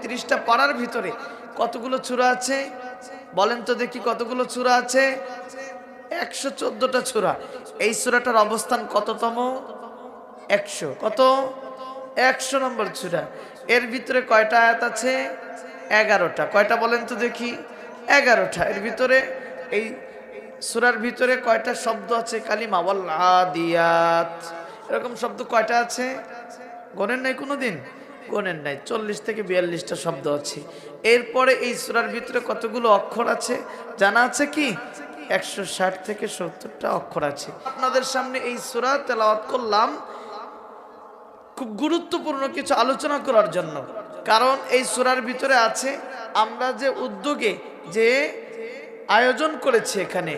31টা পারার ভিতরে কতগুলো সূরা আছে বলেন তো দেখি? কতগুলো সূরা আছে? 114টা সূরা। এই সূরাটার অবস্থান কততম? 100। কত? 100 নম্বর সূরা। এর ভিতরে কয়টা আয়াত আছে? 11টা। কয়টা বলেন তো দেখি? 11টা। এর ভিতরে এই সূরার ভিতরে কয়টা শব্দ আছে? কালিমা ওয়াল আদিয়াত, এরকম শব্দ কয়টা আছে? গোনেন নাই কোনোদিন? গোনেন নাই। 40 থেকে 42টা শব্দ আছে। এরপরে এই সূরার ভিতরে কতগুলো অক্ষর আছে জানা আছে কি? 160 থেকে 70টা অক্ষর আছে। আপনাদের সামনে এই সূরা তেলাওয়াত করলাম খুব গুরুত্বপূর্ণ কিছু আলোচনা করার জন্য। কারণ এই সূরার ভিতরে আছে, আমরা যে উদ্যোগে যে আয়োজন করেছে এখানে,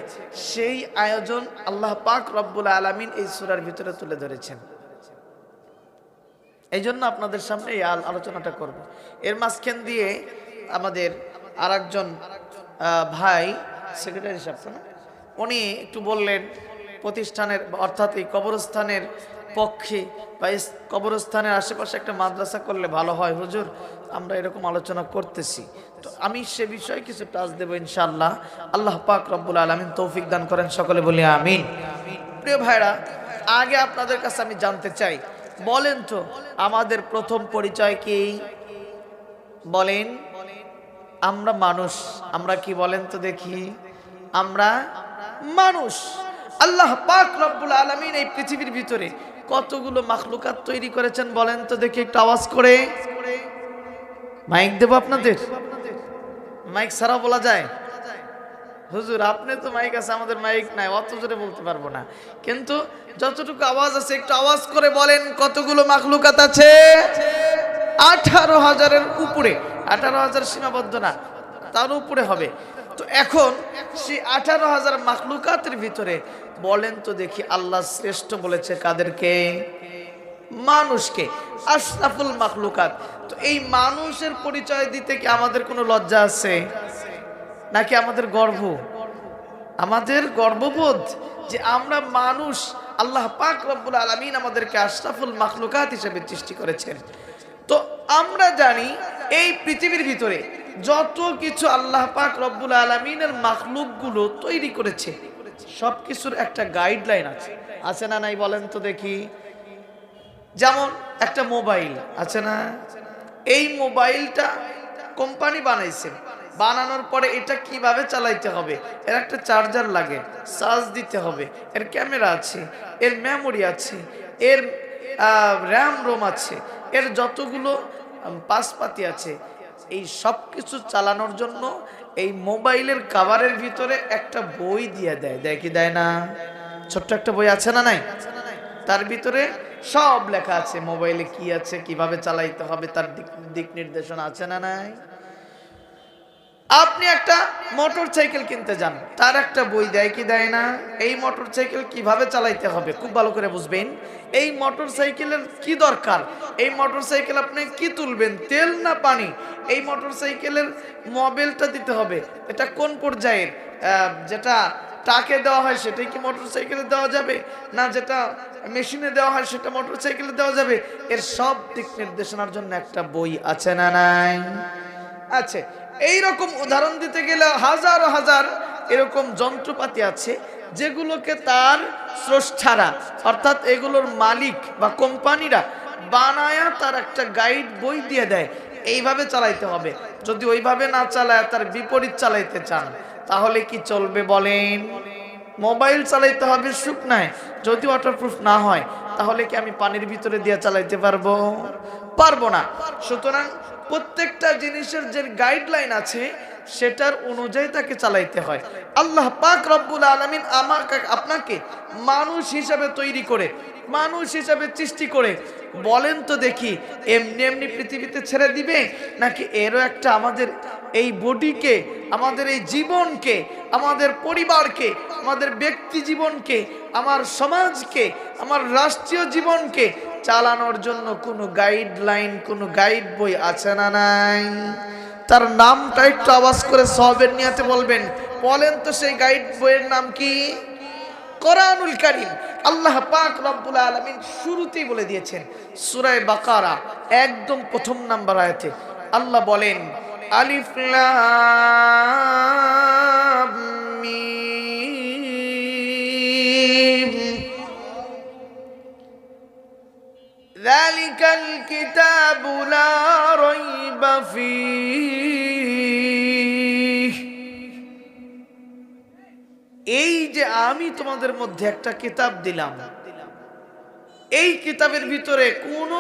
সেই আয়োজন আল্লাহ পাক রব্বুল আলামিন এই সূরার ভিতরে তুলে ধরেছেন। এই জন্য আপনাদের সামনে এই আলোচনাটা করব। এর মাঝখান দিয়ে আমাদের আরেকজন ভাই সেক্রেটারি সাহেব না, উনি একটু বললেন প্রতিষ্ঠানের অর্থাৎ এই কবরস্থানের পক্ষে বা কবরস্থানের আশেপাশে একটা মাদ্রাসা করলে ভালো হয় হুজুর, আমরা এরকম আলোচনা করতেছি। তো আমি সে বিষয়ে কিছু টাচ দেবো ইনশাআল্লাহ। আল্লাহ পাক রব্বুল আলামিন তৌফিক দান করেন, সকলে বলি আমিন। প্রিয় ভাইরা, আগে আপনাদের কাছে আমি জানতে চাই, বলেন তো আমাদের প্রথম পরিচয় কি? বলেন। আমরা মানুষ। আমরা কি বলেন তো দেখি? আমরা মানুষ। আল্লাহ পাক রব্বুল আলামিন এই পৃথিবীর ভিতরে কতগুলো মাখলুকাত তৈরি করেছেন বলেন তো দেখি, একটু আওয়াজ করে। মাইক দেব আপনাদের? মাইক ছাড়া বলা যায়? হুজুর আপনি তো মাইক আছে, আমাদের মাইক নাই, অত জোরে বলতে পারবো না, কিন্তু যতটুকু আওয়াজ আছে একটু আওয়াজ করে বলেন কতগুলো মাখলুকাত আছে? 18,000-এর উপরে। 18,000 সীমাবদ্ধ না, তার উপরে হবে। তো এখন সেই 18,000 মাখলুকাতের ভিতরে বলেন তো দেখি আল্লাহ শ্রেষ্ঠ বলেছে কাদেরকে? মানুষকে, আশরাফুল মাখলুকাত। তো এই মানুষের পরিচয় দিতে কি আমাদের কোনো লজ্জা আছে নাকি আমাদের গর্ব? আমাদের গর্ববোধ যে আমরা মানুষ। আল্লাহ পাক রব্বুল আলামিন আমাদেরকে আশরাফুল মাখলুকাত হিসেবে সৃষ্টি করেছেন। তো আমরা জানি এই পৃথিবীর ভিতরে যত কিছু আল্লাহ পাক রব্বুল আলামিনের মাখলুকগুলো তৈরি করেছে, সব কিছুর একটা গাইডলাইন আছে। আছে না নাই বলেন তো দেখি? যেমন একটা মোবাইল আছে না? এই মোবাইলটা কোম্পানি বানাইছে, বানানোর পরে এটা কিভাবে চালাইতে হবে, এর একটা চার্জার লাগে, চার্জ দিতে হবে, এর ক্যামেরা আছে, এর মেমোরি আছে, এর র্যাম রোম আছে, এর যতগুলো পাশপাতি আছে, এই সব কিছু চালানোর জন্য এই মোবাইলের কভারের ভিতরে একটা বই দিয়ে দেয়। দেয় কি দেয় না? ছোট্ট একটা বই আছে না নাই? তার ভিতরে সব লেখা আছে, মোবাইলে কি আছে, কিভাবে চালাইতে হবে, তার দিক নির্দেশনা আছে না নাই? আপনি একটা মোটর সাইকেল কিনতে যান, তার একটা বই দেয় কি দেয় না? এই মোটর সাইকেল কিভাবে চালাইতে হবে খুব ভালো করে বুঝবেন। এই মোটর সাইকেলের কি দরকার, এই মোটর সাইকেল আপনি কি তুলবেন, তেল না পানি? এই মোটর সাইকেলের মোবিলটা দিতে হবে, এটা কোন পর্যায়ের, যেটা টাকে দেওয়া হয় সেটাই কি মোটর সাইকেলে দেওয়া যাবে, না যেটা মেশিনে দেওয়া হয় সেটা মোটর সাইকেলে দেওয়া যাবে? এর সব দিক নির্দেশনার জন্য একটা বই আছে না নাই? আছে। এইরকম উদাহরণ দিতে গেলে হাজার হাজার এরকম যন্ত্রপাতি আছে যেগুলোকে তার স্রষ্টারা অর্থাৎ এগুলোর মালিক বা কোম্পানিরা বানায়া তার একটা গাইড বই দিয়ে দেয়, এইভাবে চালাইতে হবে। যদি ওইভাবে না চালায় তার বিপরীত চালাইতে চান তাহলে কি চলবে বলেন? মোবাইল চালাইতে হবে শুকনায়, যদি ওয়াটারপ্রুফ না হয় তাহলে কি আমি পানির ভিতরে দিয়ে চালাইতে পারবো? পারবো না। সুতরাং প্রত্যেকটা জিনিসের যে গাইডলাইন আছে সেটার অনুযায়ী তাকে চালাইতে হয়। আল্লাহ পাক রব্বুল আলামিন আমাকে আপনাকে মানুষ হিসাবে তৈরি করে, মানুষ হিসাবে সৃষ্টি করে, বলেন তো দেখি এমনি এমনি পৃথিবীতে ছেড়ে দিবে নাকি এরও একটা আমাদের এই বডিকে, আমাদের এই জীবনকে, আমাদের পরিবারকে, আমাদের ব্যক্তি জীবনকে, আমার সমাজকে, আমার রাষ্ট্রীয় জীবনকে চালানোর জন্য কোনো গাইডলাইন, কোনো গাইড বই আছে না নাই? তার নামটা একটু আওয়াজ করে সওয়াবের নিয়তে বলবেন। বলেন তো সেই গাইড বইয়ের নাম কি? কোরআনুল কারীম। আল্লাহ পাক রব্বুল আলামিন শুরুতেই বলে দিয়েছেন সূরা বাকারা একদম প্রথম নাম্বার আয়াতে, আল্লাহ বলেন আলিফ লাম মিম যালিকাল কিতাবু লা রাইবা ফীহ। এই যে আমি তোমাদের মধ্যে একটা কিতাব দিলাম, এই কিতাবের ভিতরে কোনো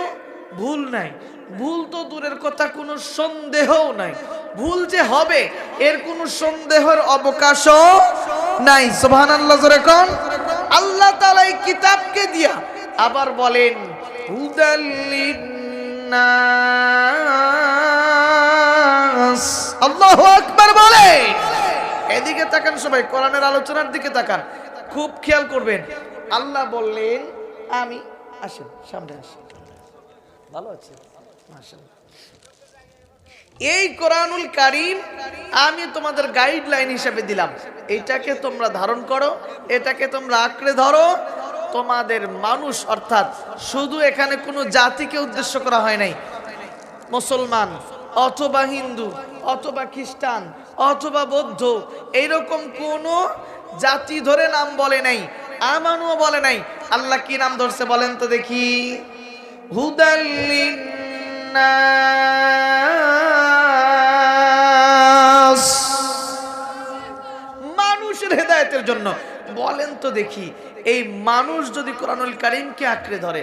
ভুল নাই। ভুল তো দূরের কথা, কোনো সন্দেহও নাই। ভুল যে হবে এর কোনো সন্দেহের অবকাশও নাই। সুবহানাল্লাহ জোরে কোন। আল্লাহ তাআলা এই কিতাবকে দিয়া আবার বলেন হুদাল লিন্নাস। আল্লাহু আকবার বলে। এদিকে তাকান সবাই, কোরআনের আলোচনার দিকে তাকান, খুব খেয়াল করবেন। আল্লাহ বললেন আমি, আসেন সামনে আসেন, ভালো আছে মাশাআল্লাহ। এই কোরআনুল কারীম আমি তোমাদের গাইডলাইন হিসেবে দিলাম, এটাকে তোমরা ধারণ করো, এটাকে তোমরা আঁকড়ে ধরো। তোমাদের মানুষ অর্থাৎ শুধু এখানে কোনো জাতিকে উদ্দেশ্য করা হয় নাই, মুসলমান অথবা হিন্দু অথবা খ্রিস্টান অথবা বৌদ্ধ এইরকম কোনো জাতি ধরে নাম বলে নাই, আমানুও বলে নাই। আল্লাহ কি নাম ধরছে বলেন তো দেখি? হুদাল লিন্নাস, মানুষের হেদায়েতের জন্য। বলেন তো দেখি, এই মানুষ যদি কোরআনুল কারীমকে আঁকড়ে ধরে,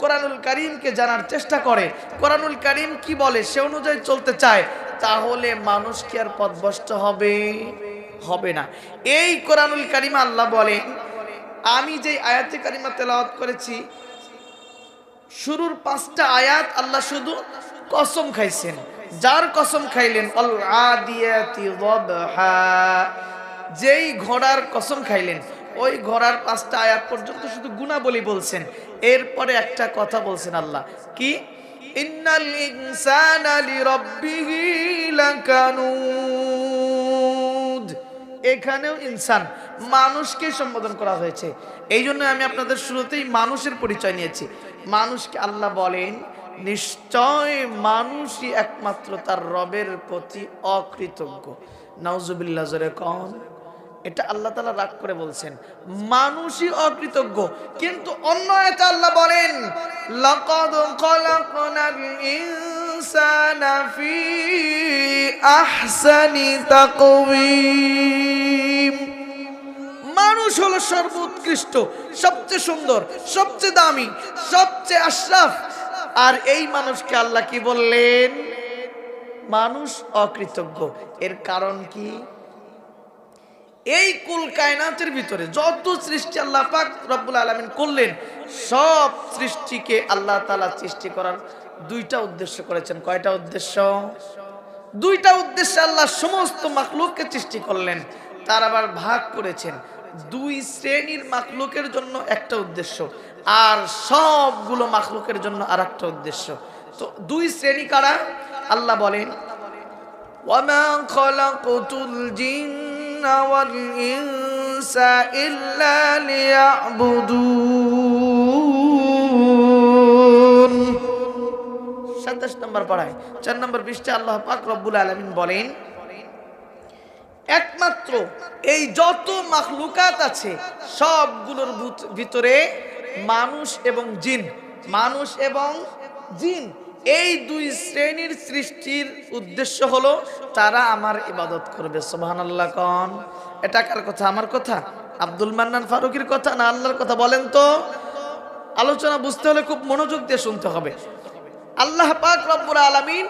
কোরআনুল কারীমকে জানার চেষ্টা করে, কোরআনুল কারীম কি বলে সে অনুযায়ী চলতে চায়, তাহলে মানুষ কি আর পথভ্রষ্ট হবে? হবে না। এই কোরআনুল কারীম আল্লাহ বলেন, আমি যে আয়াতে কারিমা তেলাওয়াত করেছি শুরুর 5টা আয়াত আল্লাহ শুধু কসম খাইছেন। যার কসম খাইলেন আল আদিয়াতি যাবহা, যেই ঘোড়ার কসম খাইলেন ওই ঘোড়ার 5টা আয়াত পর্যন্ত শুধু গুণাবলী বলছেন। এরপরে একটা কথা বলছেন আল্লাহ কি? ইন্নাল ইনসানা লিরাব্বিহি লাকানুদ। এখানেও ইনসান মানুষকে সম্বোধন করা হয়েছে। এই জন্য আমি আপনাদের শুরুতেই মানুষের পরিচয় নিয়েছি। মানুষকে আল্লাহ বলেন নিশ্চয় মানুষই একমাত্র তার রবের প্রতি অকৃতজ্ঞ। নাউজুবিল্লাহ জোরে কোন। এটা আল্লাহ তাআলা রাগ করে বলছেন মানুষই অকৃতজ্ঞ, কিন্তু অন্য আয়াতে আল্লাহ বলেন লাকাদ খালাকনাল ইনসানা ফি আহসানি তাকওয়িম। মানুষ হলো সর্বোৎকৃষ্ট, সবচেয়ে সুন্দর, সবচেয়ে দামি, সবচেয়ে আশরাফ। আর এই মানুষকে আল্লাহ কি বললেন? মানুষ অকৃতজ্ঞ। এর কারণ কি? এই কুল কায়নাতের ভিতরে যত সৃষ্টি আল্লাহ পাক রব্বুল আলামিন করলেন, সব সৃষ্টিকে আল্লাহ তাআলা সৃষ্টি করার 2টা উদ্দেশ্য করেছেন। কয়টা উদ্দেশ্য? 2টা উদ্দেশ্যে আল্লাহ সমস্ত মাখলুককে সৃষ্টি করলেন। তার আবার ভাগ করেছেন 2 শ্রেণীর মাখলুকের জন্য একটা উদ্দেশ্য, আর সবগুলো মাখলুকের জন্য আরেকটা উদ্দেশ্য। তো 2 শ্রেণী কারা? আল্লাহ বলেন ওয়ামা খালাকুতুল জিন্না ওয়াল ইনসা ইল্লা লিয়াবুদুন। 27 নম্বর পারায় 4 নম্বর পৃষ্ঠাে আল্লাহ পাক রব্বুল আলামিন বলেন একমাত্র এই যত মাখলুকাত আছে সবগুলোর ভিতরে মানুষ এবং জিন, মানুষ এবং জিন এই 2 শ্রেণীর সৃষ্টির উদ্দেশ্য হলো তারা আমার ইবাদত করবে। সুবহানাল্লাহ কোন। এটা কার কথা? আমার কথা? আব্দুল মান্নান ফারুকীর কথা না আল্লাহর কথা? বলেন তো। আলোচনা বুঝতে হলে খুব মনোযোগ দিয়ে শুনতে হবে। আল্লাহ পাক রব্বুল আলামিন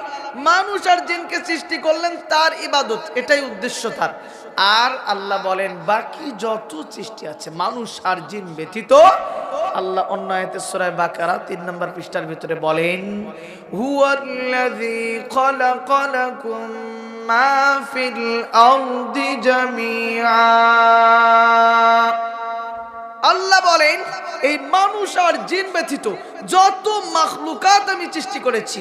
মানুষ আর জিনকে সৃষ্টি করলেন তার ইবাদত, এটাই উদ্দেশ্য তার। আর আল্লাহ বলেন বাকি যত সৃষ্টি আছে মানুষ আর জিন ব্যতীত, আল্লাহ অন্য আয়াতে সূরা বাকারা 3 নম্বর পৃষ্ঠার ভিতরে বলেন হুয়াল্লাযী খালাকালাকুম মা ফিল আরদি জামিআ। আল্লাহ বলেন এই মানুষ আর জিন ব্যতীত যত মাখলুকাত আমি সৃষ্টি করেছি,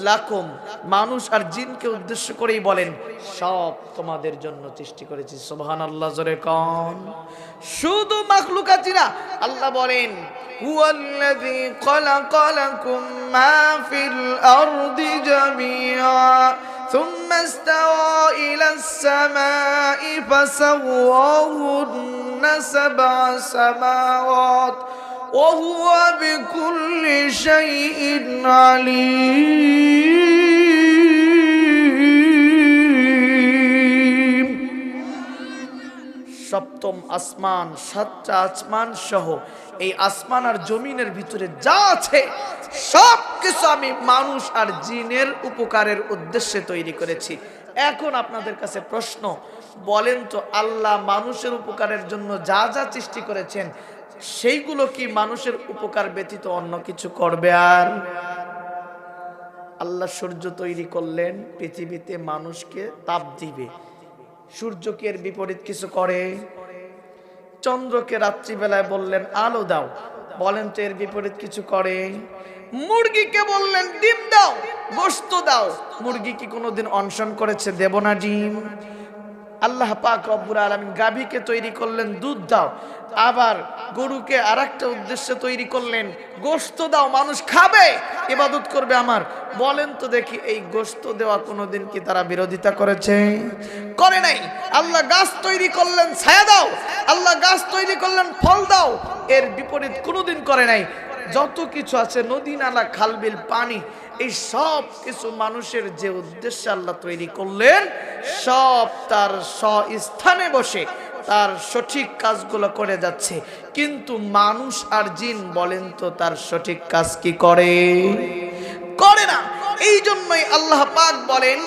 লাকুম, মানুষ আর জিনকে উদ্দেশ্য করেই বলেন সব তোমাদের জন্য সৃষ্টি করেছি। সুবহানাল্লাহ, জোরে কোন। শুধু মাখলুকাতিরা, আল্লাহ বলেন হুয়াল্লাযী খালাকা লাকুম মা ফিল আরদি জামিআ সুম্মা ইসতাওয়া ইলাস সামাই ফাসাওয়াহুন্না সাবআ সামাওয়াত ওয়া হুয়া বিকুল্লি শাইইন আলীম। সপ্তম আসমান, সাতটা আসমান সহ এই আসমান আর জমিনের ভিতরে যা আছে সব কিছু আমি মানুষ আর জিনের উপকারের উদ্দেশ্যে তৈরি করেছি। এখন আপনাদের কাছে প্রশ্ন, বলেন তো আল্লাহ মানুষের উপকারের জন্য যা যা সৃষ্টি করেছেন সেইগুলো কি মানুষের উপকার ব্যতীত অন্য কিছু করবে? আর আল্লাহ সূর্য তৈরি করলেন পৃথিবীতে মানুষকে তাপ দিবে, সূর্যকে এর বিপরীত কিছু করে? চন্দ্রকে রাত্রিবেলায় বললেন আলো দাও, বলেন তো এর বিপরীত কিছু করে? মুরগিকে বললেন ডিম দাও, গোশত দাও, মুরগি কি কোনোদিন অনশন করেছে দেব না ডিম? আল্লাহ পাক রব্বুল আলামিন গাভীকে তৈরি করলেন দুধ দাও, আবার গরুকে আরেকটা উদ্দেশ্যে তৈরি করলেন গোশত দাও, মানুষ খাবে, ইবাদত করবে আমার। বলেন তো দেখি এই গোশত দেওয়া কোনোদিন কি তারা বিরোধিতা করেছে? করে নাই। আল্লাহ গাছ তৈরি করলেন ছায়া দাও, আল্লাহ গাছ তৈরি করলেন ফল দাও, এর বিপরীত কোনোদিন করে নাই। যত কিছু আছে নদী নালা খালবিল পানি, এই সব কিছু মানুষের যে উদ্দেশ্যে আল্লাহ তৈরি করলেন সব তার স্থানে বসে তার সঠিক কাজগুলো করে যাচ্ছে। কিন্তু মানুষ আর জিন বলেন তো তার সঠিক কাজ কি করে? করে না। এই জন্যই আল্লাহ পাক বলেন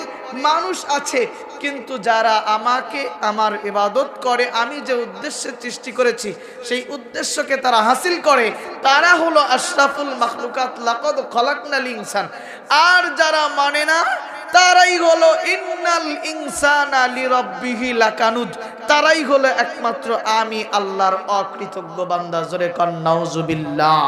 মানুষ আছে কিন্তু যারা আমাকে আমার ইবাদত করে, আমি যে উদ্দেশ্যে সৃষ্টি করেছি সেই উদ্দেশ্যকে তারা হাসিল করে, তারা হলো আশরাফুল মাখলুকাত, লাকাদ খালাকনাল ইনসান। আর যারা মানে না তারাই হলো ইন্নাল ইনসানা লিরাব্বিহি লাকানুদ, তারাই হলো একমাত্র আমি আল্লাহর অকৃতজ্ঞ বান্দা। জোরে কন নাউজুবিল্লাহ।